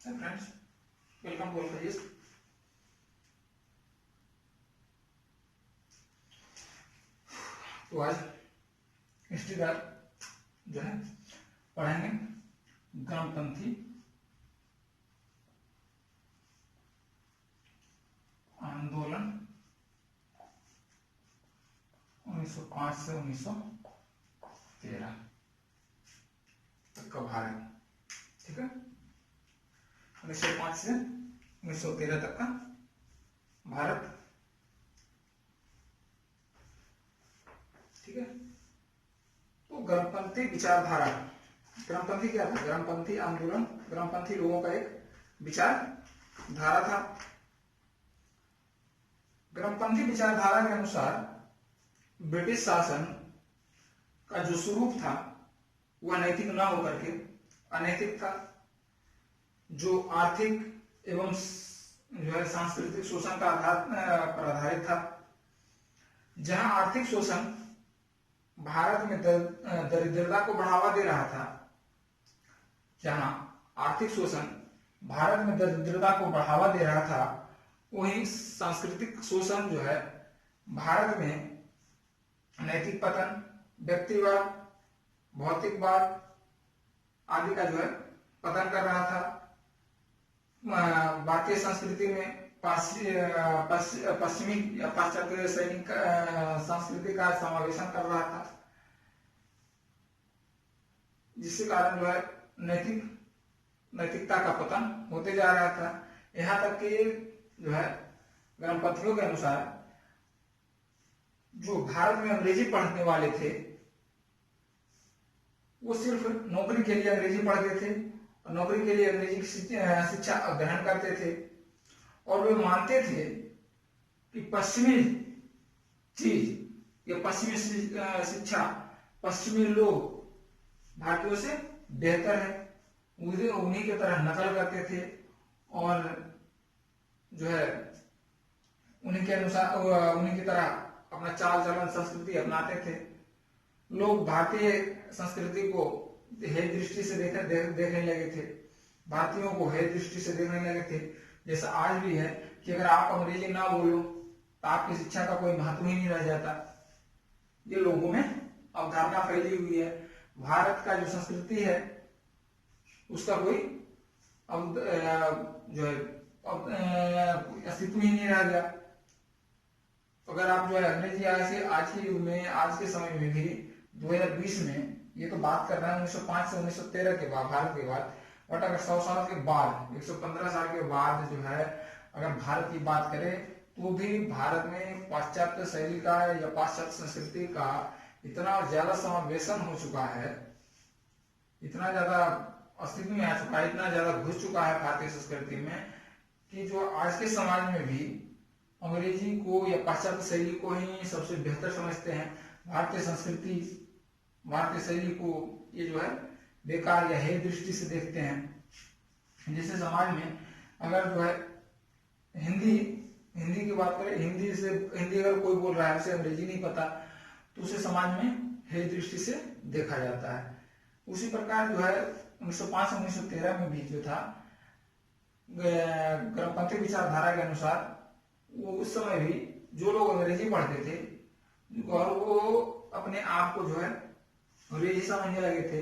Hi friends, welcome to all pages। तो आज history का जो है पढ़ेंगे ग्रामपंथी आंदोलन 1905 से 1913 तक का भारत। ठीक है, 1905 से 1913 तक का भारत। ठीक है, तो ग्रामपंथी विचारधारा, ग्रामपंथी क्या था? ग्रामपंथी आंदोलन ग्रामपंथी लोगों का एक विचारधारा था। ग्रामपंथी विचारधारा के अनुसार ब्रिटिश शासन का जो स्वरूप था वह नैतिक न होकर के अनैतिक था, जो आर्थिक एवं जो है सांस्कृतिक शोषण का आधार पर आधारित था। जहां आर्थिक शोषण भारत में दरिद्रता को बढ़ावा दे रहा था, जहां आर्थिक शोषण भारत में दरिद्रता को बढ़ावा दे रहा था, वहीं सांस्कृतिक शोषण जो है भारत में नैतिक पतन, व्यक्तिवाद, भौतिकवाद आदि का जो है पतन कर रहा था। भारतीय संस्कृति में पश्चिमी या पाश्चात्य सैनिक संस्कृति का समावेशन कर रहा था, जिसके कारण जो है नैतिकता का पतन होते जा रहा था। यहाँ तक कि जो है ग्रामपंथियों के अनुसार जो भारत में अंग्रेजी पढ़ने वाले थे वो सिर्फ नौकरी के लिए अंग्रेजी पढ़ते थे, नौकरी के लिए अंग्रेजी की शिक्षा ग्रहण करते थे, और वे मानते थे कि पश्चिमी चीज या पश्चिमी शिक्षा, पश्चिमी लोग भारतीयों से बेहतर है, उन्हीं की तरह नकल करते थे और जो है उन्हीं के अनुसार उन्हीं की तरह अपना चाल चलन संस्कृति अपनाते थे। लोग भारतीय संस्कृति को हेय दृष्टि से देखने लगे थे, भारतीयों को हेय दृष्टि से देखने लगे थे। जैसा आज भी है कि अगर आप अंग्रेजी ना बोलो तो आपकी शिक्षा का कोई महत्व ही नहीं रह जाता। ये लोगों में अवधारणा फैली हुई है। भारत का जो संस्कृति है उसका कोई जो है अस्तित्व ही नहीं रह गया। अगर आप जो है अंग्रेजी आज के युग में, आज के समय में भी 2020 में, ये तो बात कर रहे हैं 1905 से 1913 के बाद, भारत के बाद, बट अगर 100 साल के बाद, 115 साल के बाद जो है अगर भारत की बात करें तो भी भारत में पाश्चात्य शैली का या पाश्चात्य संस्कृति का इतना ज्यादा समावेशन हो चुका है, इतना ज्यादा अस्तित्व में आ चुका है, इतना ज्यादा घुस चुका है भारतीय संस्कृति में कि जो आज के समाज में भी अंग्रेजी को या पाश्चात्य शैली को ही सबसे बेहतर समझते हैं। भारतीय संस्कृति, भारतीय शैली को ये जो है बेकार या हेय दृष्टि से देखते हैं। जैसे समाज में अगर जो है हिंदी की बात करें, हिंदी अगर कोई बोल रहा है, उसे अंग्रेजी नहीं पता, तो उसे समाज में हेय दृष्टि से देखा जाता है। उसी प्रकार जो है 1905 से 1913 में भी जो था ग्रामपंथी विचारधारा के अनुसार वो उस समय भी जो लोग अंग्रेजी पढ़ते थे और वो अपने आप को जो है अंग्रेजी समझने लगे थे,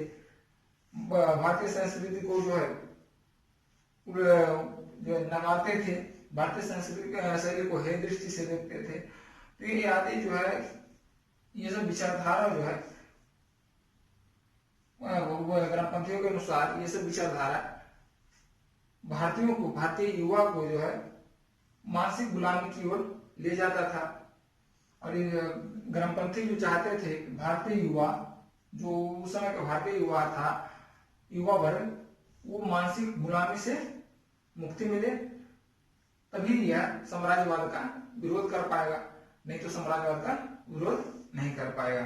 भारतीय संस्कृति को जो है नकारते थे, भारतीय संस्कृति शैली को हेय दृष्टि से देखते थे। तो ये आदि जो है, ये सब विचारधारा जो है ग्रामपंथियों के अनुसार, ये सब विचारधारा भारतीयों को, भारतीय युवा को जो है मानसिक गुलामी की ओर ले जाता था। और ग्रामपंथी जो चाहते थे भारतीय युवा, जो उस समय का भारतीय युवा था, युवा वर्ग, वो मानसिक गुलामी से मुक्ति मिले तभी यह साम्राज्यवाद का विरोध कर पाएगा, नहीं तो साम्राज्यवाद का विरोध नहीं कर पाएगा।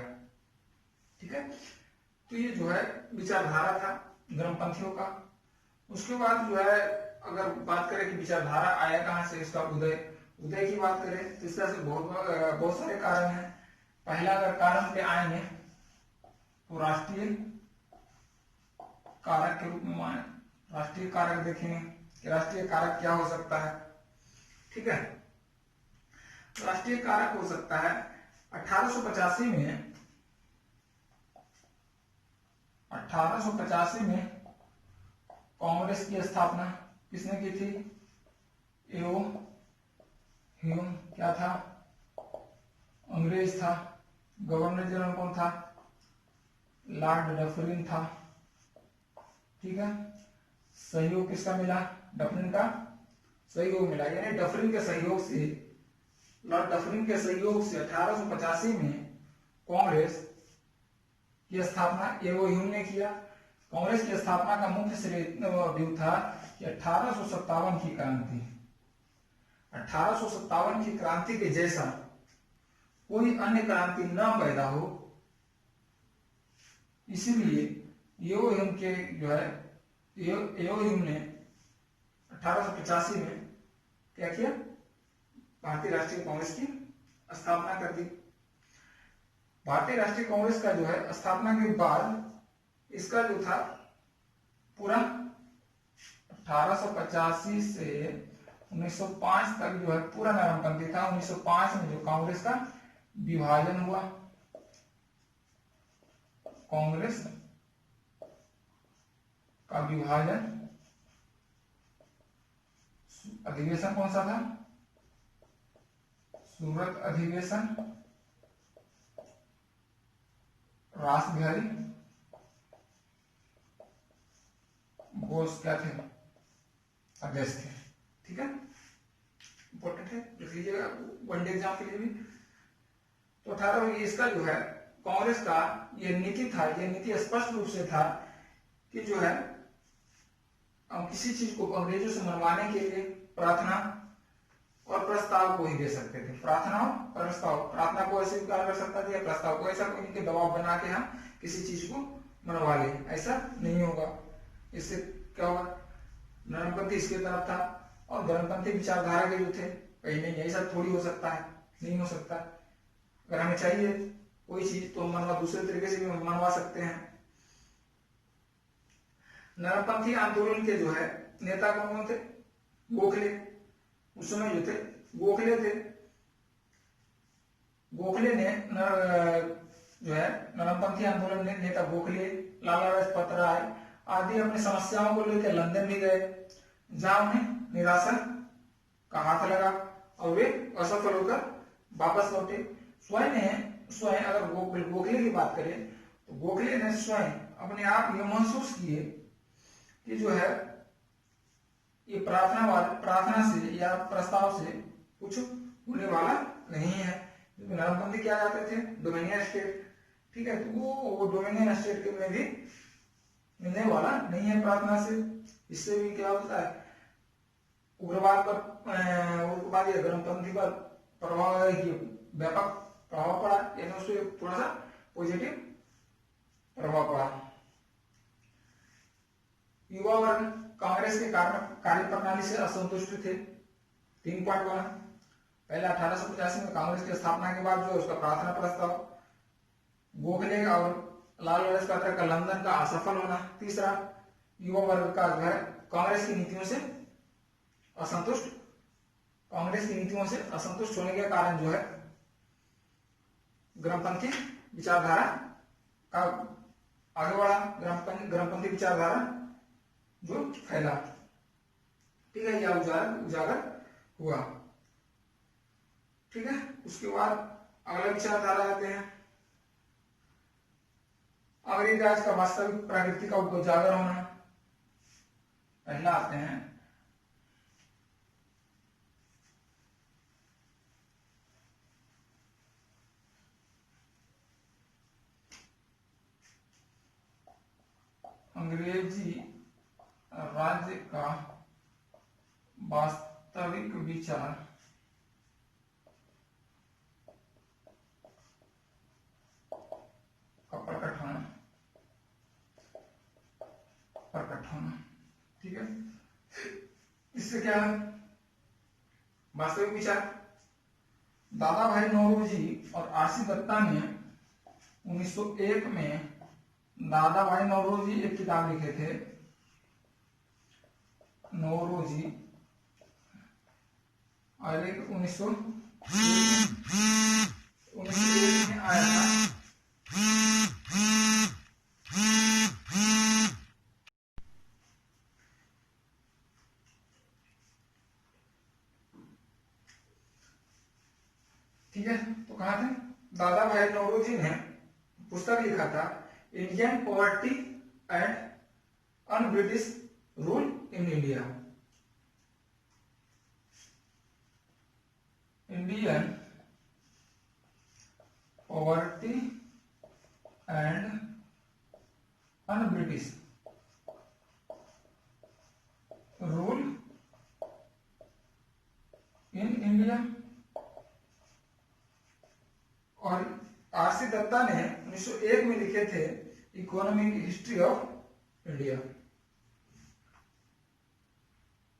ठीक है, तो ये जो है विचारधारा था ग्रामपंथियों का। उसके बाद जो है अगर बात करें कि विचारधारा आया कहां से, इसका उदय की बात करें तो इसका से बहुत सारे कारण हैं। पहला अगर कारण पे आएंगे तो राष्ट्रीय कारक के रूप में राष्ट्रीय कारक देखेंगे कि राष्ट्रीय कारक क्या हो सकता है। ठीक है, राष्ट्रीय कारक हो सकता है 1885 में 1885 में कांग्रेस की स्थापना किसने की थी? एओ ह्यूम क्या था? अंग्रेज था। गवर्नर जनरल कौन था? लॉर्ड डफरिन था। ठीक है, सहयोग किसका मिला? डफरिन का सहयोग मिला, यानी डफरिन के सहयोग से, लॉर्ड डफरिन के सहयोग से 1885 में कांग्रेस की स्थापना एओ ह्यूम ने किया। कांग्रेस की स्थापना का मुख्य श्रेय था कि 1857 की क्रांति, 1857 की क्रांति के जैसा कोई अन्य क्रांति न पैदा हो, इसीलिए एओ ह्यूम के जो है एओ ह्यूम ने 1885 में क्या किया? भारतीय राष्ट्रीय कांग्रेस की स्थापना कर दी। भारतीय राष्ट्रीय कांग्रेस का जो है स्थापना के बाद इसका जो था पूरा 1885 से 1905 तक जो है पूरा नरमपंथी था। 1905 में जो कांग्रेस का विभाजन हुआ, कांग्रेस का विभाजन, अधिवेशन कौन सा था? सूरत अधिवेशन, रास बिहारी बोस क्या थे? अध्यक्ष थे। ठीक है, इंपॉर्टेंट है, लिख लीजिएगा वनडे एग्जाम के लिए भी। तो 18 इसका जो है कांग्रेस का ये नीति था, ये नीति स्पष्ट रूप से था कि जो है हम किसी चीज को अंग्रेजों से मनवाने के लिए प्रार्थना और प्रस्ताव को ही दे सकते थे। प्रार्थना और प्रस्ताव, प्रार्थना को ऐसे स्वीकार कर सकता था या प्रस्ताव को, ऐसा कोई इनके दबाव बना के हम किसी चीज को मनवा ले, ऐसा नहीं होगा। इससे क्या होगा? नरमपंथी इसके तरफ था और धर्मपंथी विचारधारा के जो थे, कहीं नहीं, ऐसा थोड़ी हो सकता है, नहीं हो सकता। अगर हमें चाहिए कोई चीज तो मनवा दूसरे तरीके से भी मनवा सकते हैं। नरमपंथी आंदोलन के जो है नेता कौन कौन थे? गोखले, उस समय जो थे गोखले थे। गोखले ने जो है नरमपंथी आंदोलन ने नेता गोखले, लाला लाजपत राय आदि अपनी समस्याओं को लेकर लंदन भी गए, जहां उन्हें निराशा का हाथ लगा और वे असफल होकर वापस लौटे। स्वयं अगर गोखले की बात करें तो गोखले ने स्वयं अपने आप ये महसूस किए कि जो है ये प्रार्थना से या प्रस्ताव से कुछ होने वाला नहीं है। नरमपंथी क्या चाहते थे? Dominion state. ठीक है, तो वो डोमिनियन स्टेट में भी मिलने वाला नहीं है प्रार्थना से। इससे भी क्या होता है? उग्रवाद या गर्मपंथी पर प्रभाव, व्यापक प्रभाव पड़ा, यानी उससे थोड़ा सा पॉजिटिव प्रभाव पड़ा। युवा वर्ग कांग्रेस के कार्य प्रणाली से असंतुष्ट थे। 3 पॉइंट बना। पहले 1885 में कांग्रेस की स्थापना के बाद जो है उसका प्रार्थना प्रस्ताव, गोखले और लाला लाजपत राय का लंदन का असफल होना। तीसरा, युवा वर्ग का जो है कांग्रेस की नीतियों से असंतुष्ट, कांग्रेस की नीतियों से असंतुष्ट होने के कारण जो है गर्मपंथी विचारधारा का आगे बढ़ा, गर्मपंथी विचारधारा जो फैला। ठीक है, यह उजागर हुआ। ठीक है, उसके बाद अगला विचारधारा आते हैं अंग्रेज राज का वास्तविक प्रकृति का उजागर होना। पहला आते हैं अंग्रेजी राज्य का वास्तविक विचार का प्रकट होना। ठीक है, इससे क्या है? वास्तविक विचार। दादा भाई नौरोजी और आरसी दत्ता ने 1901 में दादा भाई नौरोजी एक किताब लिखे थे, नौरोजी और एक 1901 में आया था। ठीक है, तो कहा थे दादा भाई नौरोजी ने पुस्तक लिखा था Indian poverty and un British rule in India. Indian poverty and un British rule in India. और आरसी दत्ता ने 1901 में लिखे थे economic history of India.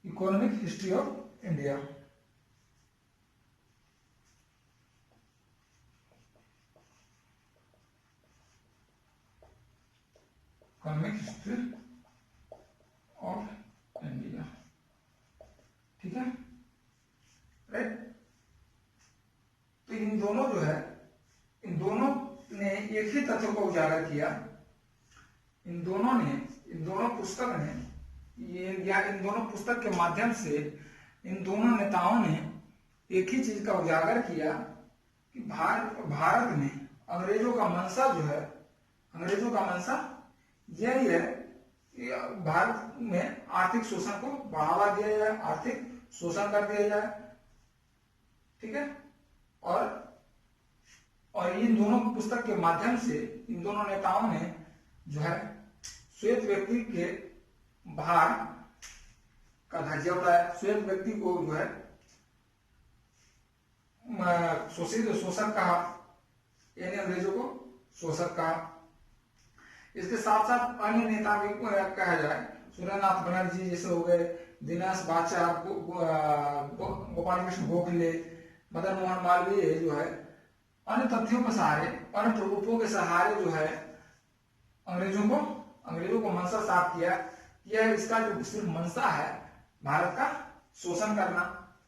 Economic history of India. Economic history of India. ठीक है, राइट। तो इन दोनों जो है, इन दोनों ने एक ही तथ्य को उजागर किया। इन दोनों पुस्तक ने इन दोनों पुस्तक के माध्यम से इन दोनों नेताओं ने एक ही चीज का उजागर किया कि भारत में अंग्रेजों का मंशा जो है, अंग्रेजों का मंशा यही है कि भारत में आर्थिक शोषण को बढ़ावा दिया जाए, आर्थिक शोषण कर दिया जाए। ठीक है, और इन दोनों पुस्तक के माध्यम से इन दोनों नेताओं ने जो है श्वेत व्यक्ति के भार का धज्जिया उठाया। श्वेत व्यक्ति को जो है शोषक कहा, यानी अंग्रेजों को शोषक कहा। इसके साथ साथ अन्य नेता भी कहा जाए, सूर्यनाथ बनर्जी जैसे हो गए, दिनेश बाचा, गोपाल कृष्ण गोखले, मदन मोहन मालवीय जो है अन्य तथ्यों के सहारे, अन्य प्ररूपों के सहारे जो है अंग्रेजों को मंशा साफ किया। यह इसका जो सिर्फ मंशा है भारत का शोषण करना,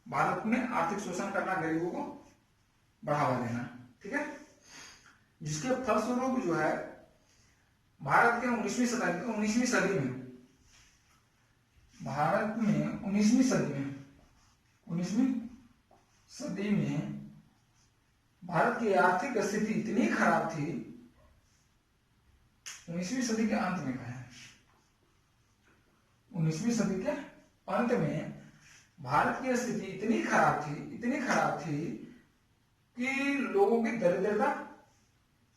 भारत में आर्थिक शोषण करना, गरीबों को बढ़ावा देना। ठीक है, जिसके फलस्वरूप जो है भारत के 19वीं सदी में भारत में 19वीं सदी में भारत की आर्थिक स्थिति इतनी खराब थी। 19वीं सदी के अंत में है, 19वीं सदी के अंत में भारत की स्थिति इतनी खराब थी कि लोगों की दरिद्रता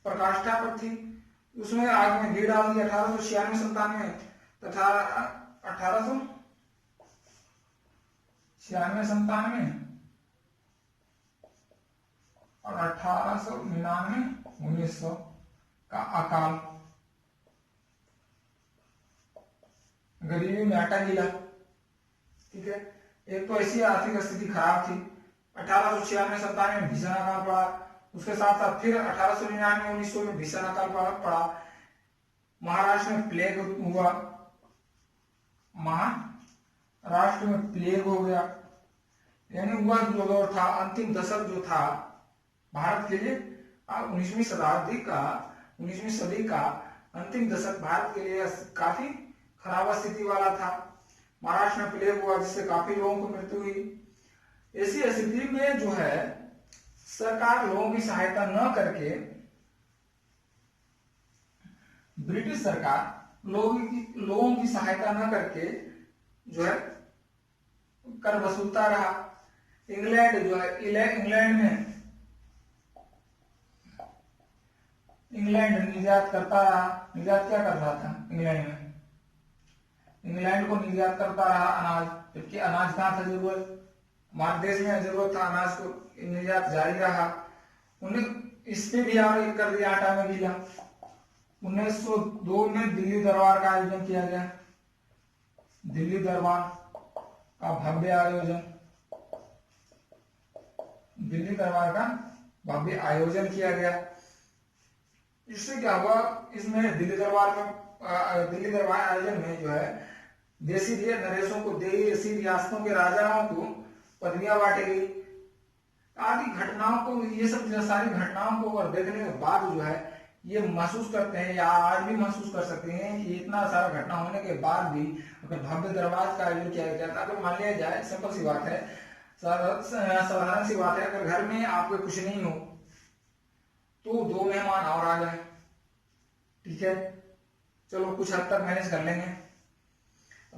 प्रकाष्ठा पर थी। उसमें आग में घी डाल दिया 1896-97 में तथा 1896-97 और 1899-1900 का अकाल गरीबी में आटा गिला। ठीक है, एक तो ऐसी आर्थिक स्थिति खराब थी, 1896-97 में भीषण अकाल पड़ा। उसके साथ साथ फिर 1899-1900 में भीषण अकाल पड़ा। महाराष्ट्र में प्लेग हुआ, महाराष्ट्र में प्लेग हो गया। यानी वह जो दौर था, अंतिम दशक जो था भारत के लिए, 19वीं सदी का अंतिम दशक भारत के लिए काफी खराब स्थिति वाला था। महाराष्ट्र में प्लेग हुआ जिससे काफी लोगों को मृत्यु हुई। ऐसी स्थिति में जो है सरकार लोगों की सहायता न करके, ब्रिटिश सरकार लोगों की सहायता न करके जो है कर वसूलता रहा। इंग्लैंड जो है, इंग्लैंड निर्यात करता रहा। निर्यात क्या कर रहा था इंग्लैंड को निर्यात करता रहा अनाज, जबकि अनाज कहाँ था जरूरत, हमारे देश में जरूरत था अनाज को, निर्यात जारी रहा। उन्हें इसमें भी आगे कर दिया आटा में गीला। 1902 में दिल्ली दरबार का आयोजन किया गया, दिल्ली दरबार का भव्य आयोजन किया गया। इससे क्या हुआ, इसमें दिल्ली दरबार आयोजन में जो है देशी नरेशों को देशी रियासतों के राजाओं को पदवियां बांटी गई आदि घटनाओं को, ये सब सारी घटनाओं को और देखने के बाद जो है ये महसूस करते हैं या आज भी महसूस कर सकते हैं कि इतना सारा घटना होने के बाद भी अगर भव्य दरबार का आयोजन किया गया था, अगर मान लिया जाए, सिंपल सी बात है, साधारण सी बात है, अगर घर में आपके कुछ नहीं हो तो 2 मेहमान और आ जाए, ठीक है, चलो कुछ हद तक मैनेज कर लेंगे।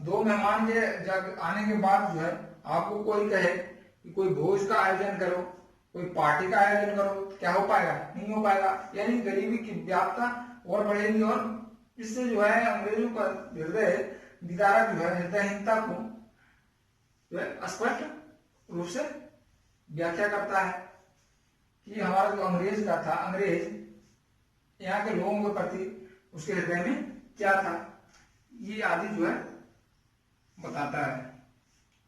2 मेहमान के जब आने के बाद जो है आपको कोई कहे कि कोई भोज का आयोजन करो, कोई पार्टी का आयोजन करो, क्या हो पाएगा? नहीं हो पाएगा। यानी गरीबी की व्याप्तता और बढ़ेगी और इससे जो है अंग्रेजों का हृदय विदारक जो है हृदयहीनता को जो है स्पष्ट रूप से व्याख्या करता है कि हमारा जो अंग्रेज का था, अंग्रेज यहाँ के लोगों के प्रति उसके हृदय में क्या था, ये आदि जो है बताता है,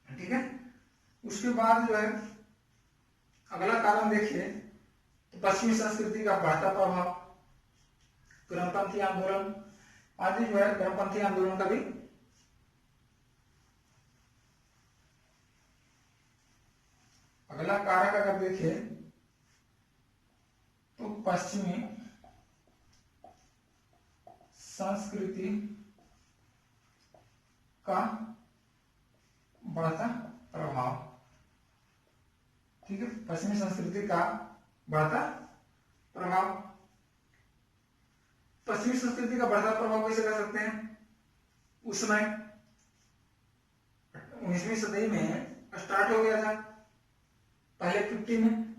ठीक है। उसके बाद जो है अगला कारण देखिए तो पश्चिमी संस्कृति का बढ़ता प्रभाव, गर्मपंथी आंदोलन आदि जो है गर्मपंथी आंदोलन का भी अगला कारक अगर देखें तो पश्चिमी संस्कृति का बढ़ता प्रभाव, ठीक है, पश्चिमी संस्कृति का बढ़ता प्रभाव। पश्चिमी संस्कृति का बढ़ता प्रभाव कैसे कर सकते हैं? उस समय 19वीं सदी में स्टार्ट हो गया था, पहले 50 में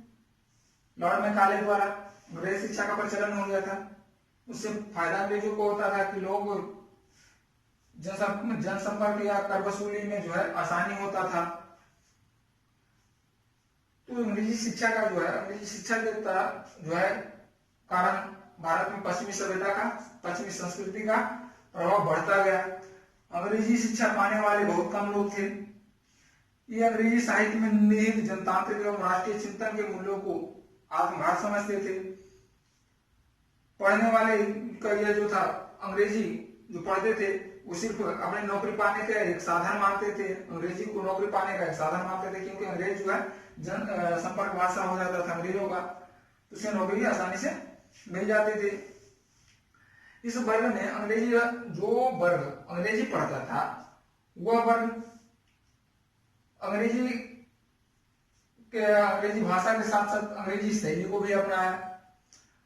लॉर्ड मैकाले द्वारा अंग्रेज शिक्षा का प्रचलन हो गया था। उससे फायदा अंग्रेजों को होता था कि लोग जनसंपर्क या कर वसूली में जो है आसानी होता था। तो अंग्रेजी शिक्षा का जो है, अंग्रेजी शिक्षा के जो है कारण भारत में पश्चिमी सभ्यता का, पश्चिमी संस्कृति का प्रभाव बढ़ता गया। अंग्रेजी शिक्षा पाने वाले बहुत कम लोग थे। ये अंग्रेजी साहित्य में निहित जनतांत्रिक एवं राष्ट्रीय चिंतन के मूल्यों को आत्मघात समझते थे। पढ़ने वाले का यह जो था, अंग्रेजी जो पढ़ते थे वो सिर्फ अपने नौकरी पाने का एक साधन मानते थे, अंग्रेजी को नौकरी पाने का एक साधन मानते थे, क्योंकि अंग्रेज जो है जन संपर्क भाषा हो जाता था अंग्रेजों का, तो उसे नौकरी आसानी से मिल जाते थे। इस वर्ग ने अंग्रेजी, जो वर्ग अंग्रेजी पढ़ता था वह वर्ग अंग्रेजी भाषा के साथ साथ अंग्रेजी शैली को भी अपनाया।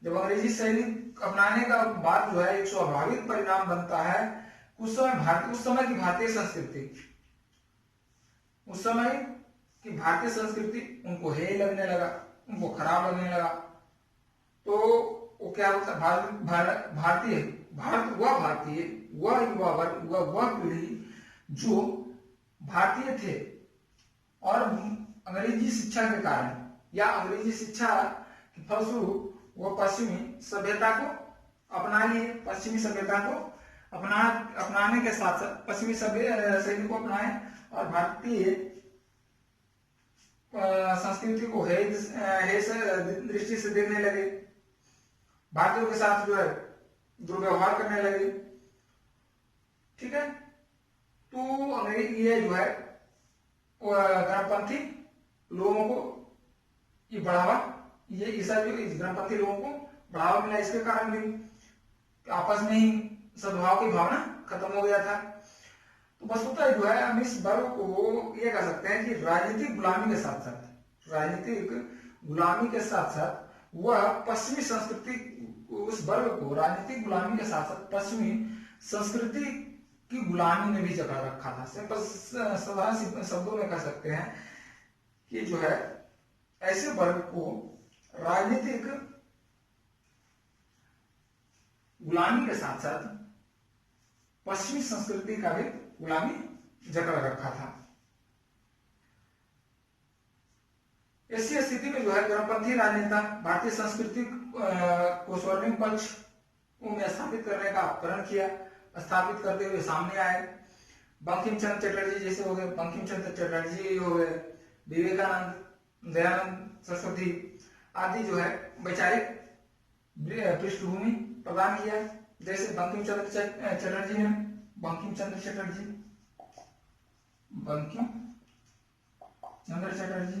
जब अंग्रेजी शैली अपनाने का बाद जो है एक स्वाभाविक परिणाम बनता है, उस समय की भारतीय संस्कृति उनको हे लगने लगा, उनको खराब लगने लगा। तो वो क्या होता, वह युवा वर्ग, वह पीढ़ी जो भारतीय थे और अंग्रेजी शिक्षा के कारण या अंग्रेजी शिक्षा के फलस्वरूप वो पश्चिमी सभ्यता को अपना लिए, पश्चिमी सभ्यता को अपनाने के साथ साथ पश्चिमी शैली को अपनाए और भारतीय संस्कृति को दृष्टि से देखने लगे, भारतीयों के साथ जो है दुर्व्यवहार करने लगे, ठीक है। तो अंग्रेजी ये जो है गर्मपंथी लोगों को ये बढ़ावा, ये गर्मपंथी लोगों को बढ़ावा मिला। इसके कारण भी आपस में ही सद्भाव की भावना खत्म हो गया था। तो वस्तुतः जो है हम इस वर्ग को ये कह सकते हैं कि राजनीतिक गुलामी के साथ साथ वह पश्चिमी संस्कृति, उस वर्ग को राजनीतिक गुलामी के साथ साथ पश्चिमी संस्कृति की गुलामी में भी जकड़ रखा था। साधारण शब्दों में कह सकते हैं कि जो है ऐसे वर्ग को राजनीतिक गुलामी के साथ साथ पश्चिमी संस्कृति का भी गुलामी जकड़ रखा था। ऐसी स्थिति में जो है गर्मपंथी राजनेता भारतीय संस्कृति को स्वर्णिम पक्ष में स्थापित करने का अपकरण किया, स्थापित करते हुए सामने आए। बंकिम चंद्र चटर्जी जैसे हो गए, बंकिम चंद्र चटर्जी हो गए, विवेकानंद, दयानंद सरस्वती आदि जो है वैचारिक पृष्ठभूमि प्रदान किया। जैसे बंकिम चंद्र चटर्जी बंकिम चंद्र चटर्जी,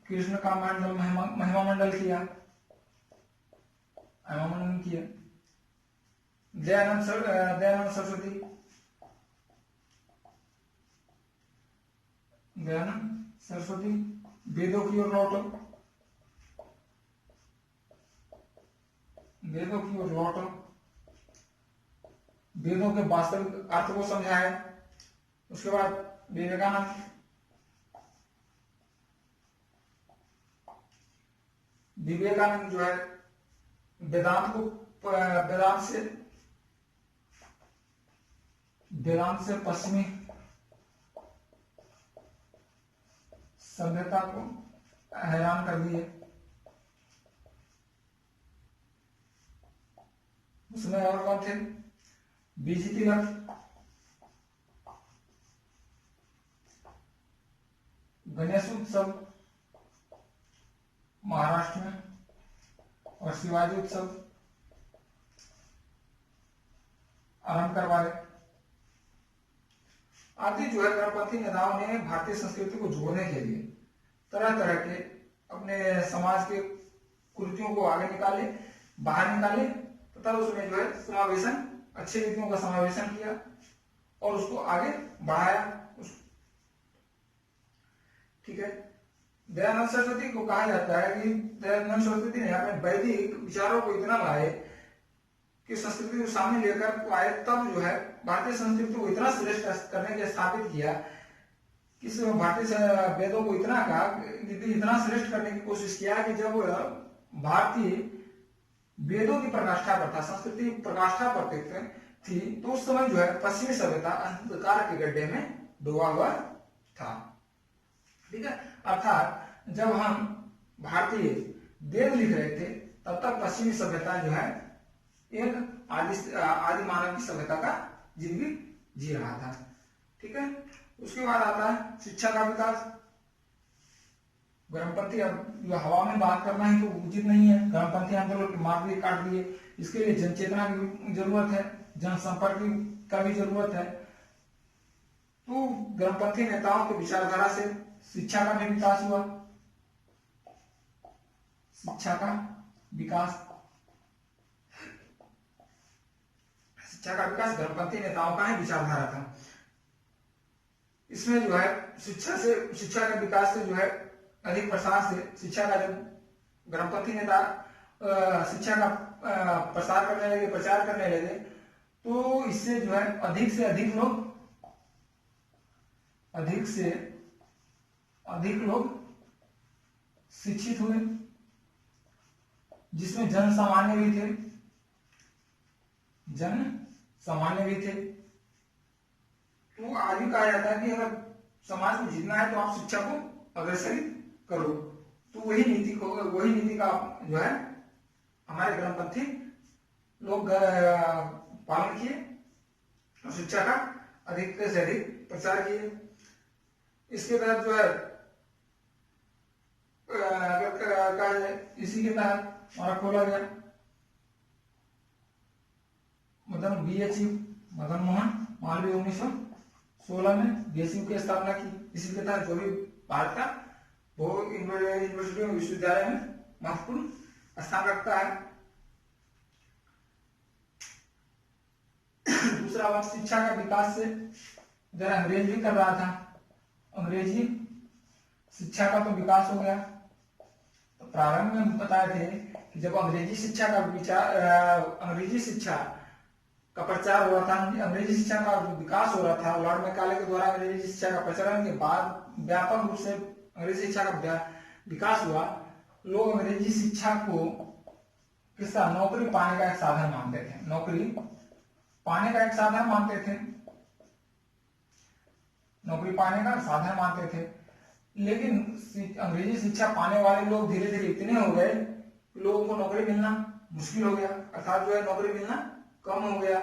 कृष्ण का मंडल महिमा मंडल किया, महिमा किया, दयानंद सरस्वती, दयानंद सरस्वती, वेदों की ओर लौटो, वेदों की ओर लौटो, वेदों के वास्तविक अर्थ को समझाया। उसके बाद विवेकानंद, विवेकानंद जो है वेदांत को वेदांत से पश्चिमी सभ्यता को हैरान कर दिए। उसमें और कौन थे? बीजी तिलक, गणेश उत्सव महाराष्ट्र में, और शिवाजी उत्सव आरंभ करवाए। आदि जो है गणपति नेताओं ने भारतीय संस्कृति को जोड़ने के लिए तरह तरह के अपने समाज के कुरीतियों को आगे निकाले, बाहर निकाले, तथा उसमें जो है समावेशन, अच्छी नीतियों का समावेशन किया और उसको आगे बढ़ाया। ठीक है। दयानंद सरस्वती को कहा जाता है कि दयानंद सरस्वती ने अपने वैदिक विचारों को इतना लाए कि संस्कृति को सामने लेकर आए, तब जो है भारतीय संस्कृति को इतना श्रेष्ठ करने के स्थापित किया कि भारतीय वेदों को इतना श्रेष्ठ करने की कोशिश किया कि जब भारतीय वेदों की प्रकाष्ठा पर था, संस्कृति प्रकाष्ठा पर थी, तो उस समय जो है पश्चिमी सभ्यता अंधकार के गड्ढे में डूबा हुआ था। ठीक है। अर्थात जब हम भारतीय वेद लिख रहे थे तब तक पश्चिमी सभ्यता जो है एक आदि मानव की सभ्यता का जिंदगी जी रहा था। ठीक है। उसके बाद आता है शिक्षा का विकास। गर्मपंथी, अब हवा में बात करना ही तो उचित नहीं है, गर्मपंथी आंदोलन के मार्ग भी काट दिए। इसके लिए जनचेतना की जरूरत है, जनसंपर्क का भी जरूरत है। तो गर्मपंथी नेताओं के विचारधारा से शिक्षा का भी विकास हुआ। शिक्षा का विकास गर्मपंथी नेताओं का ही विचारधारा था। इसमें जो है शिक्षा के विकास से जो है अधिक प्रसार से शिक्षा का, जब गर्मपंथी नेता शिक्षा का प्रसार करने लगे, प्रचार करने लगे, तो इससे जो है अधिक से अधिक लोग शिक्षित हुए, जिसमें जन सामान्य भी थे। तो आज भी कहा जाता है कि अगर समाज को जीतना है तो आप शिक्षा को अग्रसरित करो। तो वही नीति का जो है हमारे गर्मपंथी लोग पालन किए और शिक्षा का अधिक से अधिक प्रचार किए। इसके तहत जो है इसी के तहत हमारा खोला गया मदन मोहन मालवीय 1916 में बीएचयू की स्थापना की। इसी के तहत जो भी भारत का वो यूनिवर्सिटियों विश्वविद्यालय में महत्वपूर्ण स्थान रखता है। दूसरा बात, शिक्षा का विकास से जरा अंग्रेज भी कर रहा था, अंग्रेजी शिक्षा का तो विकास हो गया। तो प्रारंभ में बताए थे कि जब अंग्रेजी शिक्षा का प्रचार हुआ था, अंग्रेजी शिक्षा का विकास हो रहा था, लॉर्ड मैकाले के द्वारा अंग्रेजी शिक्षा का प्रचलन के बाद व्यापक रूप से अंग्रेजी शिक्षा का विकास हुआ। लोग अंग्रेजी शिक्षा को किसका नौकरी पाने का एक साधन मानते थे, नौकरी पाने का एक साधन मानते थे। लेकिन अंग्रेजी शिक्षा पाने वाले लोग धीरे धीरे इतने हो गए कि लोगों को नौकरी मिलना मुश्किल हो गया, अर्थात जो है नौकरी मिलना कम हो गया।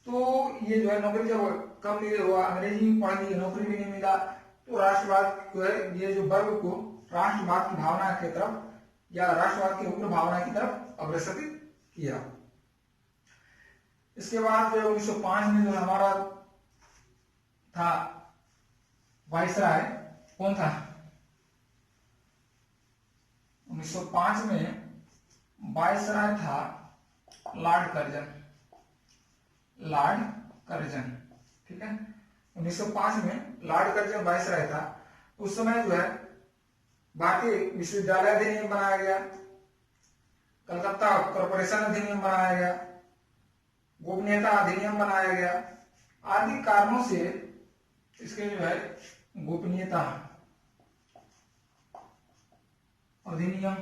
तो ये जो है नौकरी जब कम हुआ, अंग्रेजी पढ़ ली, नौकरी भी नहीं मिला, तो राष्ट्रवाद जो है ये जो वर्ग को राष्ट्रवाद की भावना की तरफ या राष्ट्रवाद की उग्र भावना की तरफ अग्रसर किया। इसके बाद जो 1905 में जो हमारा था वायसराय, कौन था? 1905 में वायसराय था लॉर्ड कर्जन। लॉर्ड कर्जन, ठीक है। 1905 में लॉर्ड कर्जन वायसराय था। उस समय जो है भारतीय विश्वविद्यालय अधिनियम बनाया गया, कलकत्ता कॉरपोरेशन अधिनियम बनाया गया, गोपनीयता अधिनियम बनाया गया। आदि कारणों से इसके जो है गोपनीयता अधिनियम,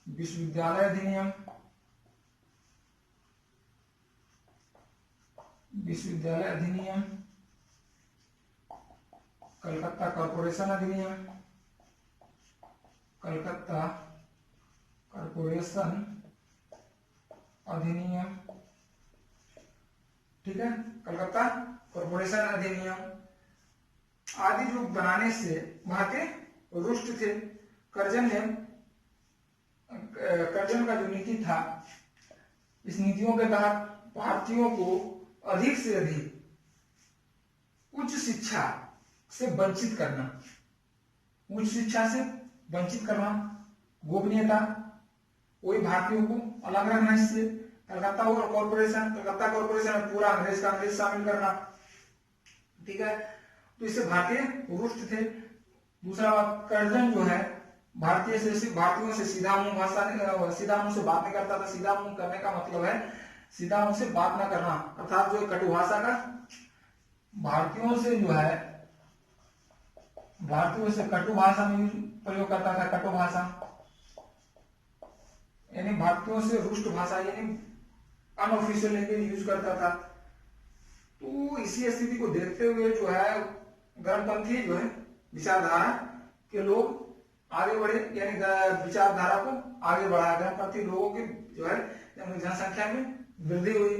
विश्वविद्यालय अधिनियम, विश्वविद्यालय अधिनियम, कलकत्ता कॉरपोरेशन अधिनियम, कलकत्ता कॉरपोरेशन अधिनियम, ठीक है, कलकत्ता कॉरपोरेशन अधिनियम आदि जो बनाने से भारतीय रुष्ट थे। कर्जन का जो नीति था, इस नीतियों के तहत भारतीयों को अधिक से अधिक उच्च शिक्षा से वंचित करना, उच्च शिक्षा से वंचित करना, गोपनीयता, कोई भारतीयों को अलग रखना, इससे कलकत्ता कॉरपोरेशन में पूरा अंग्रेज का अंग्रेज शामिल करना, ठीक है। तो इससे भारतीय रुष्ट थे। दूसरा बात, कर्जन जो है भारतीयों से सीधा मुंह से बात नहीं करता था। सीधा मुंह करने का मतलब है सीधा मुंह से बात ना करना, अर्थात जो कटु भाषा का भारतीयों से जो है भारतीयों से कटु भाषा में प्रयोग करता था। कटु भाषा यानी भारतीयों से रुष्ट भाषा यानी अनऑफिशियल लैंग्वेज यूज करता था। तो इसी स्थिति को देखते हुए जो है गर्मपंथी जो है विचारधारा के लोग आगे बढ़े, यानी विचारधारा को आगे बढ़ाया। गर्मपंथी लोगों की जो है जनसंख्या में वृद्धि हुई।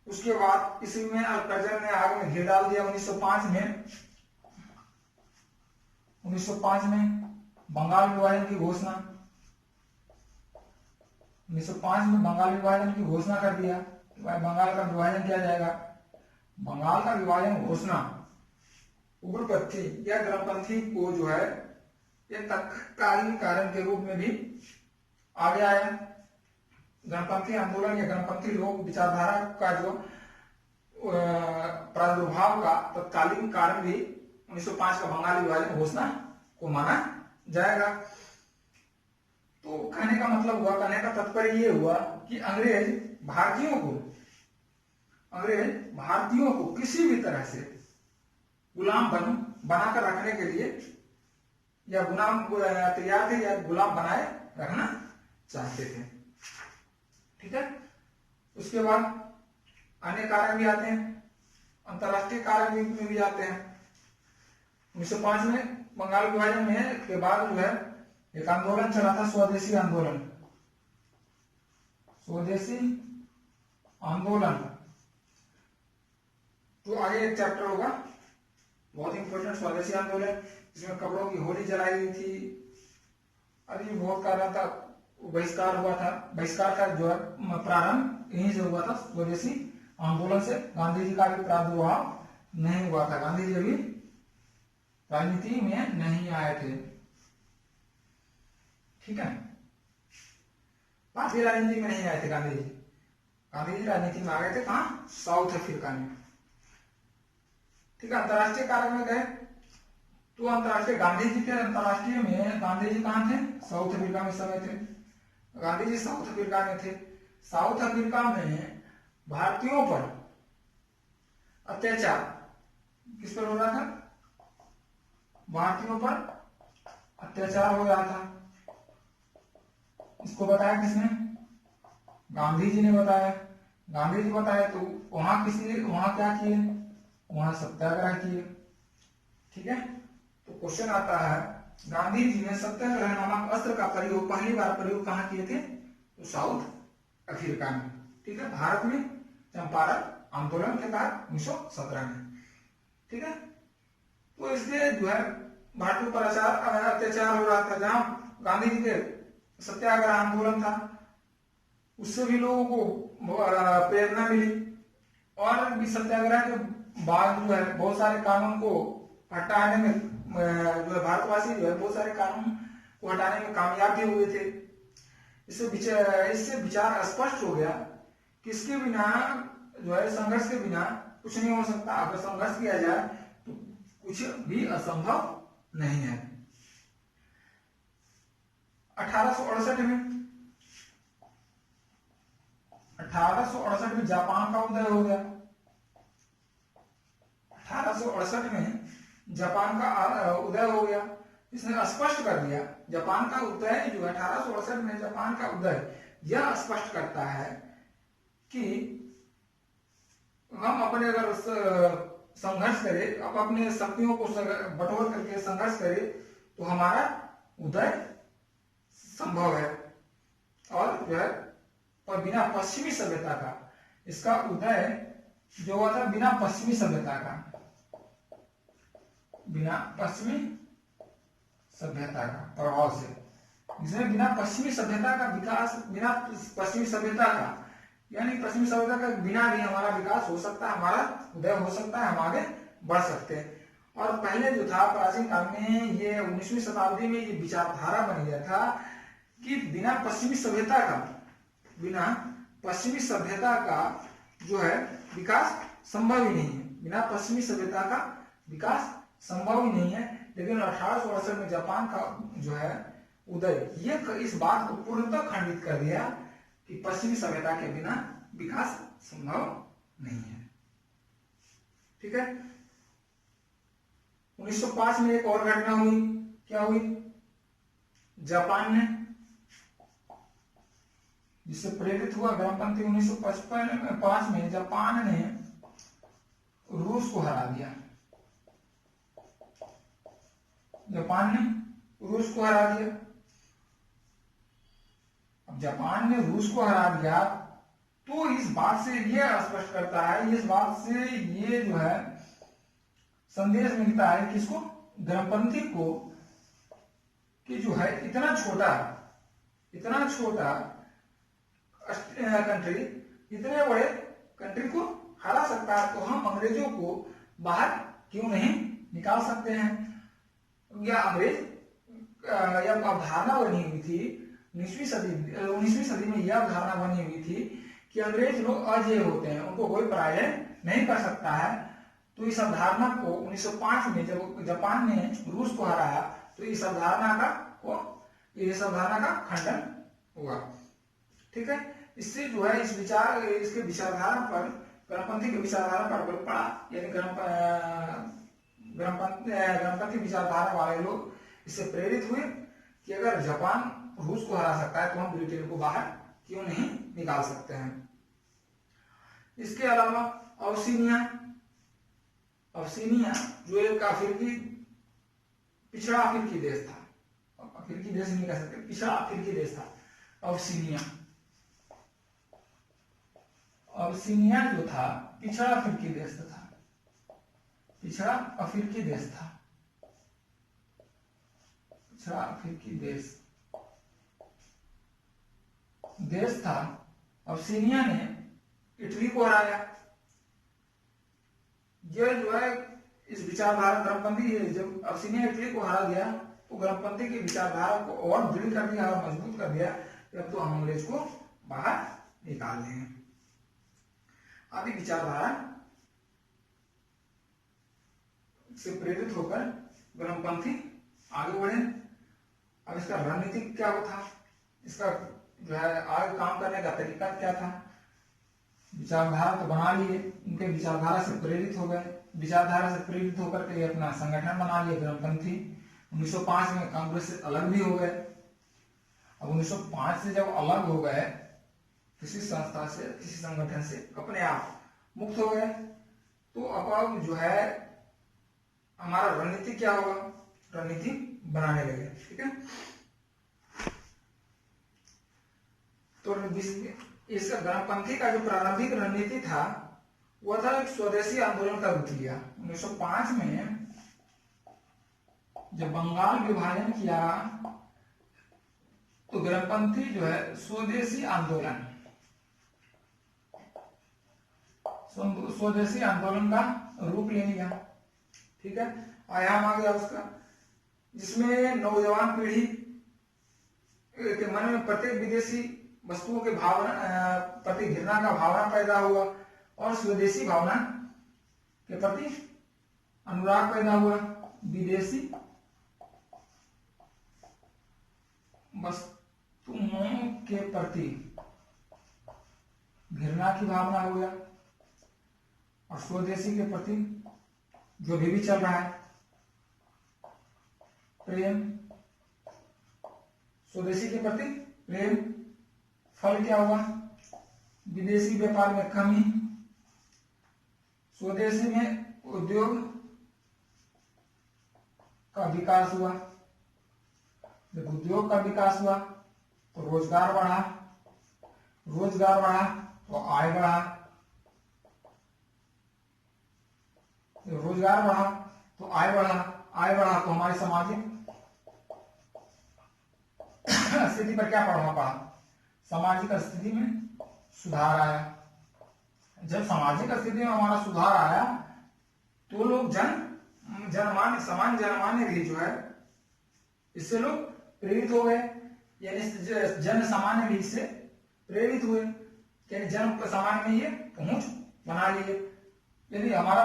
उसके बाद इसी में कर्जन ने आग में घी डाल दिया। 1905 में बंगाल विभाजन की घोषणा, 1905 में बंगाल विभाजन की घोषणा कर दिया। बंगाल का विभाजन किया जाएगा। बंगाल का विभाजन घोषणा उग्रपंथी या गर्मपंथी को जो है एक तत्कालीन कारण के रूप में भी आगे आया। गर्मपंथी आंदोलन या गर्मपंथी लोग विचारधारा का जो प्रादुर्भाव का तत्कालीन कारण भी 1905 का बंगाल विभाजन घोषणा को माना जाएगा। तो कहने का मतलब हुआ, कहने का तात्पर्य ये हुआ कि अंग्रेज भारतीयों को किसी भी तरह से गुलाम बनाकर रखने के लिए या गुलाम तैयार थे या गुलाम बनाए रखना चाहते थे, ठीक है। उसके बाद अन्य कारण भी आते हैं, अंतरराष्ट्रीय कारण में भी आते हैं। 1905 में बंगाल विभाजन में के बाद जो है एक आंदोलन चला था, स्वदेशी आंदोलन। स्वदेशी आंदोलन तो आगे एक चैप्टर होगा, बहुत इंपॉर्टेंट, स्वदेशी आंदोलन, जिसमें कपड़ों की होली जलाई गई थी। अभी बहुत कारण था, बहिष्कार हुआ था। बहिष्कार का जो है प्रारंभ यहीं से हुआ था, स्वदेशी आंदोलन से। गांधी जी का भी प्रादुर्भाव नहीं हुआ था, गांधी जी अभी राजनीति में नहीं आए थे, ठीक है। भारतीय राजनीति में नहीं आए थे गांधी जी। गांधी जी राजनीति में आ गए थे कहाँ? साउथ अफ्रीका में, ठीक है। अंतरराष्ट्रीय कार्य में गए तो अंतरराष्ट्रीय गांधी जी के अंतरराष्ट्रीय में गांधी जी कहाँ थे? साउथ अफ्रीका में समय थे। गांधी जी साउथ अफ्रीका में थे। साउथ अफ्रीका में भारतीयों पर अत्याचार किस पर हो रहा था? भारतीयों पर अत्याचार हो रहा था। इसको बताया किसने? गांधी जी ने बताया। गांधी जी बताया तो वहां क्या किए? वहां सत्याग्रह किए, ठीक है। तो क्वेश्चन आता है, गांधी जी ने सत्याग्रह नामक अस्त्र का प्रयोग पहली बार कहाँ किए थे? तो साउथ अफ्रीका में, ठीक है। भारत में चंपारण आंदोलन के तहत 1917 में, ठीक है। तो इसलिए जो है भारतीयों पर अत्याचार हो रहा था। जहां गांधी जी के सत्याग्रह आंदोलन था, उससे भी लोगों को प्रेरणा मिली। और भी सत्याग्रह के बाद जो है बहुत सारे कानून को हटाने में जो है भारतवासी जो है बहुत सारे कानून को हटाने में कामयाब भी हुए थे। इससे विचार स्पष्ट हो गया कि इसके बिना जो है संघर्ष के बिना कुछ नहीं हो सकता। अगर संघर्ष किया जाए तो कुछ भी असंभव नहीं है। 1868 में जापान का उदय हो गया। 1868 में जापान का उदय हो गया। इसने स्पष्ट कर दिया, जापान का उदय जो 1868 में जापान का उदय यह स्पष्ट करता है कि हम अपने अगर संघर्ष करें, अब अपने शक्तियों को बटोर करके संघर्ष करें तो हमारा उदय संभव है। और जो है और बिना पश्चिमी सभ्यता का इसका उदय जो हुआ था, बिना पश्चिमी सभ्यता का, बिना पश्चिमी सभ्यता का प्रभाव से, जिसमें बिना पश्चिमी सभ्यता का विकास, बिना पश्चिमी सभ्यता का यानी पश्चिमी सभ्यता का बिना भी हमारा विकास हो सकता है, हमारा उदय हो सकता है, हम आगे बढ़ सकते हैं। और पहले जो था प्राचीन काल में, ये 19वीं शताब्दी में ये विचारधारा बन गया था कि बिना पश्चिमी सभ्यता का, बिना पश्चिमी सभ्यता का जो है विकास संभव ही नहीं है। बिना पश्चिमी सभ्यता का विकास संभव ही नहीं है। लेकिन 1868 में जापान का जो है उदय, ये इस बात को पूर्णतः खंडित कर दिया कि पश्चिमी सभ्यता के बिना विकास संभव नहीं है। ठीक है। 1905 में एक और घटना हुई। क्या हुई? जापान ने, जिससे प्रेरित हुआ ग्रामपंथी, 1955 में जापान ने रूस को हरा दिया। जापान ने रूस को हरा दिया। अब जापान ने रूस को हरा दिया तो इस बात से यह स्पष्ट करता है, इस बात से ये जो है संदेश मिलता है किसको? ग्रामपंथी को, कि जो है इतना छोटा कंट्री इतने बड़े कंट्री को हरा सकता है, तो हम अंग्रेजों को बाहर क्यों नहीं निकाल सकते हैं? या अंग्रेज या अवधारणा बनी हुई थी 19वीं सदी में, यह अवधारणा बनी हुई थी कि अंग्रेज लोग अजेय होते हैं, उनको कोई पराजय नहीं कर सकता है। तो इस अवधारणा को 1905 में जब जापान ने रूस को हराया तो इस अवधारणा का खंडन हुआ। ठीक है। इससे जो है इसके विचारधारा पर, ग्रामपंथी के विचारधारा पर बल पड़ा। यानी ग्रामपंथी विचारधारा वाले लोग इससे प्रेरित हुए कि अगर जापान रूस को हरा सकता है तो हम ब्रिटेन को बाहर क्यों नहीं निकाल सकते हैं। इसके अलावा अवसीनिया जो एक पिछड़ा अफ्रीकी देश था, अफ्रीकी देश नहीं कह सकते, पिछड़ा अफ्रीकी देश था अवसीनिया जो था पिछड़ा अफ्रीकी देश था, पिछड़ा अफ्रीकी देश था। अवसीनिया ने इटली को हराया। ये जो है इस विचारधारा ग्रामपंथी, जब अवसीनिया इटली को हरा दिया तो ग्रामपंथी की विचारधारा को और दृढ़ कर दिया और मजबूत कर दिया कि अब तो हम अंग्रेज को बाहर निकाल देंगे। आदि विचारधारा से प्रेरित होकर ग्रामपंथी आगे बढ़े। अब इसका रणनीतिक क्या था, इसका जो है आगे काम करने का तरीका क्या था? विचारधारा तो बना लिए, उनके विचारधारा से प्रेरित हो गए, विचारधारा से प्रेरित होकर के अपना संगठन बना लिए ग्रामपंथी। 1905 में कांग्रेस से अलग भी हो गए। अब 1905 से जब अलग हो गए, किसी संस्था से, किसी संगठन से अपने आप मुक्त हो गए, तो अब जो है हमारा रणनीति क्या होगा? रणनीति बनाने लगे। ठीक है। तो इसका ग्रामपंथी का जो प्रारंभिक रणनीति था वह था एक स्वदेशी आंदोलन का रूप लिया। 1905 में जब बंगाल विभाजन किया तो ग्रहपंथी जो है स्वदेशी आंदोलन, स्वदेशी आंदोलन का रूप ले लिया। ठीक है, आयाम आ गया उसका, जिसमें नौजवान पीढ़ी के मन में प्रत्येक विदेशी वस्तुओं के भावना प्रति घृणा का भावना पैदा हुआ और स्वदेशी भावना के प्रति अनुराग पैदा हुआ। विदेशी वस्तुओं के प्रति घृणा की भावना हो गया और स्वदेशी के प्रति जो भी चल रहा है प्रेम, स्वदेशी के प्रति प्रेम। फल क्या हुआ? विदेशी व्यापार में कमी, स्वदेशी में उद्योग का विकास हुआ। जब उद्योग का विकास हुआ तो रोजगार बढ़ा, रोजगार बढ़ा तो आय बढ़ा, रोजगार बढ़ा तो आय बढ़ा, आय बढ़ा तो हमारी सामाजिक स्थिति पर क्या प्रभाव पड़ा? सामाजिक स्थिति में सुधार आया। जब सामाजिक स्थिति में हमारा सुधार आया तो लोग जनमान्य सामान्य जनमान्य भी जो है इससे लोग प्रेरित हो गए, यानी जन सामान्य भी इससे प्रेरित हुए, यानी जन सामान्य में ये पहुंच बना लिए। यदि हमारा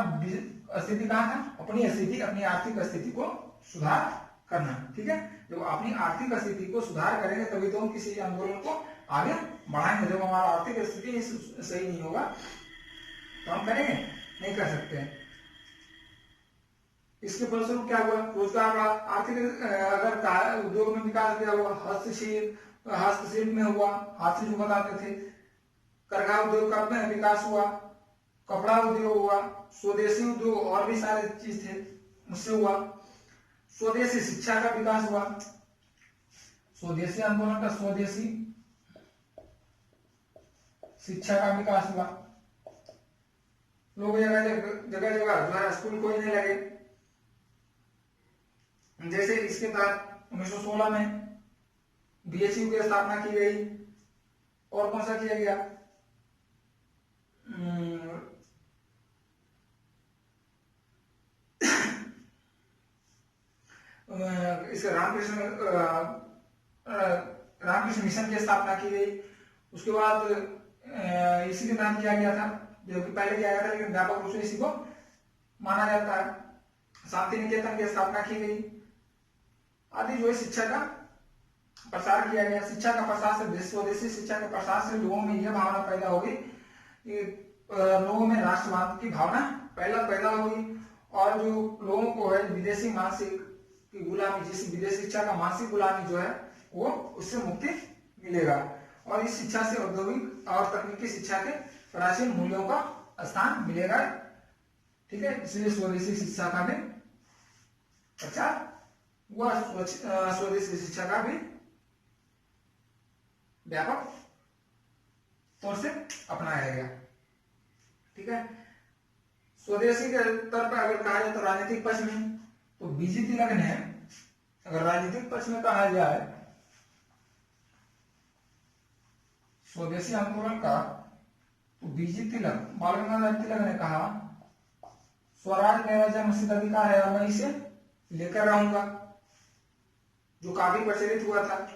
स्थिति कहाँ था? अपनी स्थिति, अपनी आर्थिक स्थिति को सुधार करना। ठीक है, जब अपनी आर्थिक स्थिति को सुधार करेंगे तभी तो हम किसी आंदोलन को आगे बढ़ाएंगे। जब हमारा आर्थिक स्थिति सही नहीं होगा तो हम करेंगे नहीं, कर सकते हैं। इसके फलस्वरूप क्या हुआ? रोजगार बढ़ा, आर्थिक अगर उद्योग में विकास किया हुआ, हस्तशिल्प में हुआ, हाथ से जो बनाते थे, करघा उद्योग का विकास हुआ, कपड़ा उद्योग हुआ, स्वदेशी उद्योग और भी सारे चीज थे उससे हुआ। स्वदेशी शिक्षा का विकास हुआ, स्वदेशी आंदोलन का स्वदेशी शिक्षा का विकास हुआ। लोग जगह जगह जो है स्कूल खोलने लगे। जैसे इसके तहत 1916 में बीएचयू की स्थापना की गई। और कौन सा किया गया? इसे रामकृष्ण मिशन की स्थापना की गई। उसके बाद इसी के नाम किया गया था, जो कि पहले किया गया था लेकिन व्यापक रूप से इसी को माना जाता है। शांति निकेतन की स्थापना की गई आदि जो है शिक्षा का प्रसार किया गया। शिक्षा का प्रसार से, स्वदेशी शिक्षा के प्रसार से लोगों में यह भावना पैदा होगी कि लोगों में राष्ट्रवाद की भावना पैदा होगी और जो लोगों को है विदेशी मानसिक की गुलामी, जिस विदेशी शिक्षा का मानसिक गुलामी जो है वो उससे मुक्ति मिलेगा और इस शिक्षा से औद्योगिक और तकनीकी शिक्षा के प्राचीन मूल्यों का स्थान मिलेगा। ठीक है, इसलिए स्वदेशी शिक्षा का भी प्रचार हुआ, स्वदेशी शिक्षा का भी व्यापक तौर से अपनाया गया। ठीक है, स्वदेशी के तौर पर अगर कहा जाए तो राजनीतिक पक्ष में तो बीजी तिलक ने, अगर राजनीतिक पक्ष में कहा जाए स्वदेशी आंदोलन का, तो बीजी तिलक, बाल गंगाधर तिलक ने कहा स्वराज मेरा जन्मसिद्ध अधिकार है और मैं इसे लेकर रहूंगा, जो काफी प्रचलित हुआ था।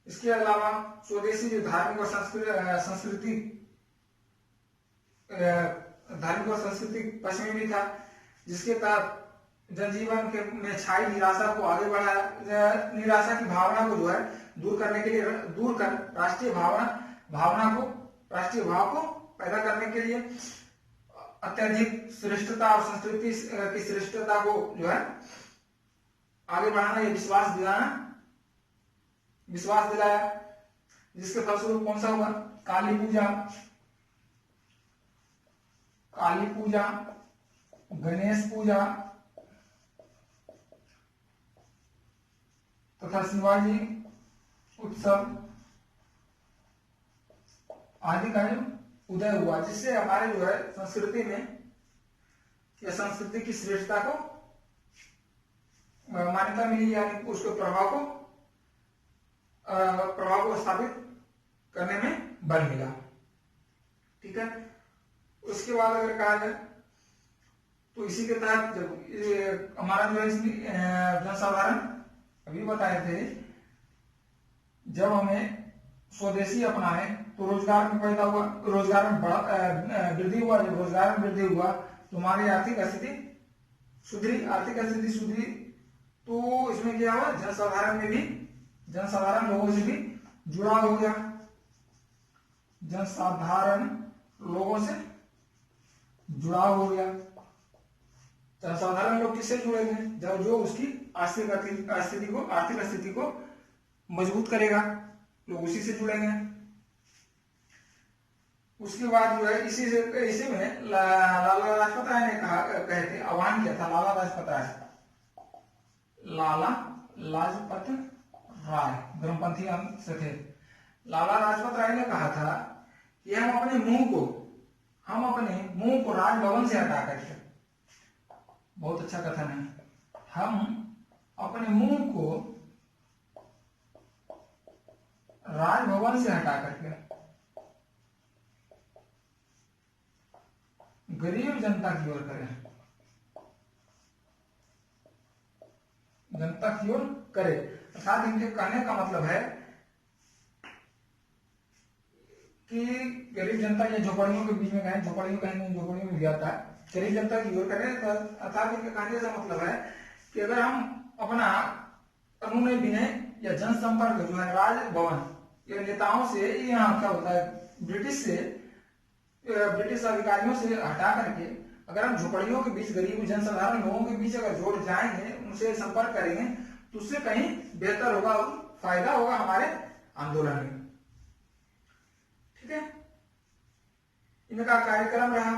इसके अलावा स्वदेशी जो धार्मिक और सांस्कृतिक पक्ष में भी था, जिसके तहत जनजीवन के में छाई निराशा को आगे बढ़ाया, निराशा की भावना को जो है दूर करने के लिए, दूर कर राष्ट्रीय भाव को पैदा करने के लिए अत्यधिक श्रेष्ठता और संस्कृति की श्रेष्ठता को जो है आगे बढ़ाना, ये विश्वास दिलाया। जिसके फलस्वरूप कौन सा हुआ? काली पूजा, गणेश पूजा तथा शिवाजी उत्सव आदि का जो उदय हुआ, जिससे हमारे जो है संस्कृति में या संस्कृति की श्रेष्ठता को मान्यता मिली, यानी उसके प्रभाव को प्रभाव को स्थापित करने में बल मिला। ठीक है, उसके बाद अगर कहा जाए तो इसी के तहत जब हमारा जो है इसमें जनसाधारण अभी बताए थे, जब हमें स्वदेशी अपनाए तो रोजगार में पैदा हुआ, रोजगार में वृद्धि हुआ। जब रोजगार में वृद्धि हुआ तो हमारी आर्थिक स्थिति सुधरी, आर्थिक स्थिति सुधरी तो इसमें क्या हुआ, जनसाधारण में भी, जनसाधारण लोगों से भी जुड़ाव हो गया। जनसाधारण लोगों से जुड़ाव हो गया। जनसाधारण लोग किससे जुड़ेंगे, जब जो उसकी आर्थिक स्थिति को मजबूत करेगा, लोग उसी से जुड़ेंगे। उसके बाद जो है इसी में लाला लाजपत राय ने कहे थे, आह्वान किया था लाला लाजपत राय, लाला लाजपत राय गर्मपंथी से थे। लाला लाजपत राय ने कहा था कि हम अपने मुंह को राजभवन से हटा करके, बहुत अच्छा कथन है, हम अपने मुंह को राजभवन से हटा करके गरीब जनता की ओर करें, जनता की ओर करे। अर्थात इनके कहने का मतलब है कि गरीब जनता या झोपड़ियों के बीच में कहें, झोपड़ियों में भी आता है, गरीब जनता की ओर करें। अर्थात इनके कहने का मतलब है कि अगर हम अपना कानूनी विनय या जनसंपर्क जो है राजभवन या नेताओं से, यहाँ क्या होता है ब्रिटिश अधिकारियों से हटा करके अगर हम झोपड़ियों के बीच, गरीब जनसाधारण लोगों के बीच अगर जोड़ जाएंगे, उनसे संपर्क करेंगे तो उससे कहीं बेहतर होगा, फायदा होगा हमारे आंदोलन में। ठीक है, इनका कार्यक्रम रहा,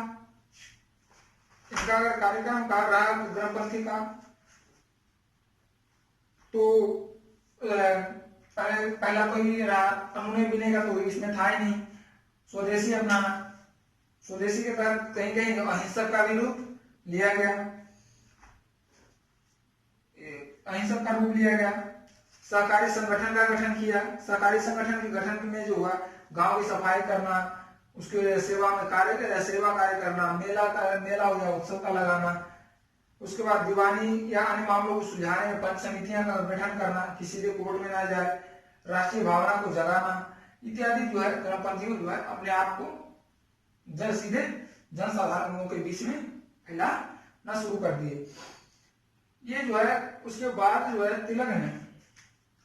इनका अगर कार्यक्रम रहा गर्मपंथी का, तो पहला तो ये रहा कानूनी विनय का, तो इसमें था ही नहीं। स्वदेशी अपनाना, स्वदेशी के तहत कहीं कहीं अहिंसक का भी रूप लिया गया, अहिंसक का रूप लिया गया। सहकारी संगठन का गठन किया, सहकारी संगठन के गठन में जो हुआ, गांव की सफाई करना, उसके सेवा कार्य करना, मेला हो गया, उत्सव का लगाना। उसके बाद दीवानी या अन्य मामलों को सुलझाने में पंच समितियां का गठन करना कि सीधे कोर्ट में ना जाए, राष्ट्रीय भावना को जगाना इत्यादि जो है गर्मपंथियों जो है अपने आप को सीधे जनसाधारण लोगों के बीच में फैलाना शुरू कर दिए। ये जो है उसके बाद जो है तिलक ने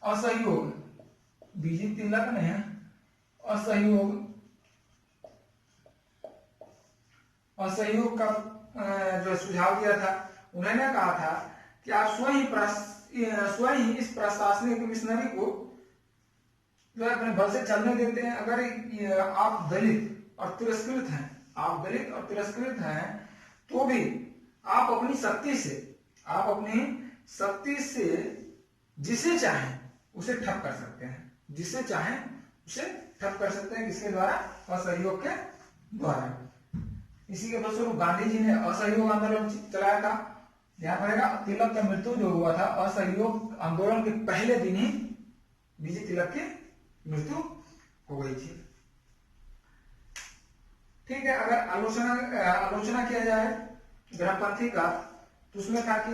असहयोग, बीजी तिलक ने असहयोग का जो सुझाव दिया था। उन्होंने कहा था कि आप स्वयं ही इस प्रशासनिक मिशनरी को जो अपने बल से चलने देते हैं। अगर आप दलित और तिरस्कृत हैं, तो भी आप अपनी शक्ति से जिसे चाहें उसे ठप कर सकते हैं, किसके द्वारा, असहयोग के द्वारा। इसी के फलस्वरूप गांधी जी ने असहयोग आंदोलन चलाया था। ध्यान रहेगा, तिलक का मृत्यु जो हुआ था असहयोग आंदोलन के पहले दिन ही बीजी तिलक की मृत्यु हो गई थी। ठीक है, अगर आलोचना किया जाए गर्मपंथी का, तो उसमें था कि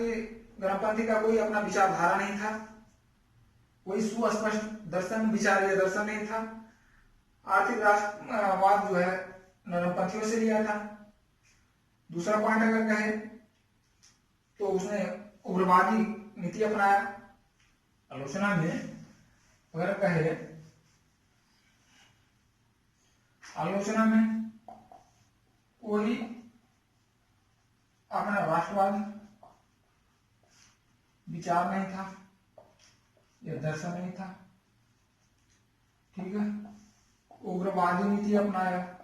गर्मपंथी का कोई अपना विचारधारा नहीं था, कोई सुस्पष्ट दर्शन नहीं था। आर्थिक राष्ट्रवाद जो है गर्मपंथियों से लिया था। दूसरा पॉइंट अगर कहे तो उसने उग्रवादी नीति अपनाया। आलोचना में अगर कहे, आलोचना में कोई अपना राष्ट्रवाद विचार नहीं था या दर्शन नहीं था। ठीक है, उग्रवादी नीति अपनाया।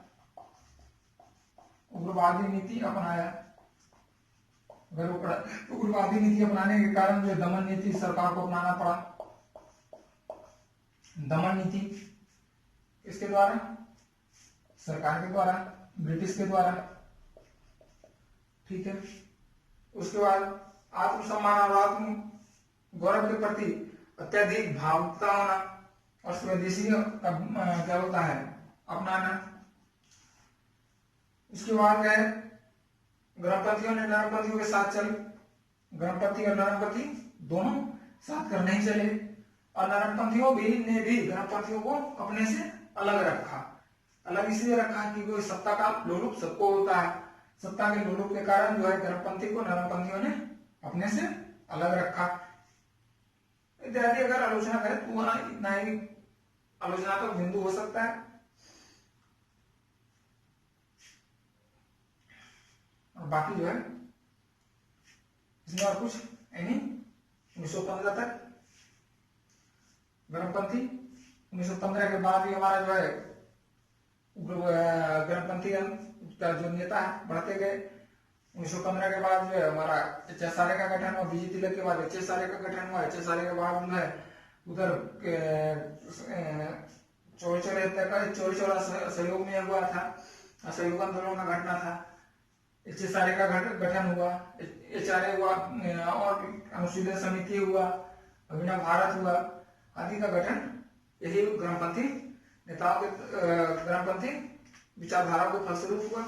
अगर उग्रवादी नीति अपनाने के कारण जो दमन नीति सरकार को अपनाना पड़ा। दमन नीति किसके द्वारा, सरकार के द्वारा, ब्रिटिश के द्वारा। ठीक है, उसके बाद आत्मसम्मान और आत्म गौरव के प्रति अत्यधिक भावुकता होना और स्वदेशी का क्या होता है, अपनाना। उसके बाद है गर्मपंथियों ने नरमपंथियों के साथ चले, गर्मपंथी और नरमपंथी दोनों साथ कर नहीं चले, और नरमपंथियों ने भी गर्मपंथियों को अपने से अलग रखा। अलग इसलिए रखा कि कोई सत्ता का लोलुप सबको होता है, सत्ता के लोलुप के कारण जो है गर्मपंथी को नरमपंथियों ने अपने से अलग रखा। इत्यादि अगर आलोचना करें तो वहां इतना ही आलोचना तो बिंदु हो सकता है। और बाकी जो है इसमें और कुछ यानी 1915 तक गर्मपंथी, 1915 के बाद ही हमारा जो है गर्मपंथी का जो नेता है बढ़ते गए। 1915 के बाद जो है हमारा HSRA का गठन हुआ, बीजी तिलक के बाद HSRA का गठन हुआ। HSRA के बाद जो है उधर चौरी चौरा सहयोग में हुआ था, सहयोग आंदोलन का घटना था। HSRA का गठन हुआ, HRA हुआ, और अनुशीलन समिति हुआ, अभिनव भारत हुआ आदि का गठन यही गर्मपंथी नेताओं के गर्मपंथी विचारधारा को फलस्वरूप हुआ।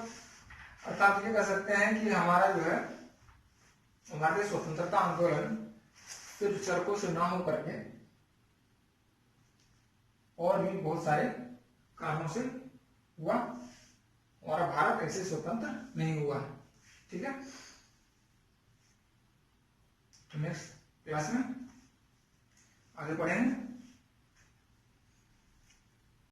अर्थात ये कह सकते हैं कि हमारा जो है भारतीय स्वतंत्रता आंदोलन सिर्फ चरखों से ना हो करके और भी बहुत सारे कारणों से हुआ, और भारत ऐसे स्वतंत्र नहीं हुआ। ठीक है, तो नेक्स्ट क्लास में आगे पढ़ेंगे।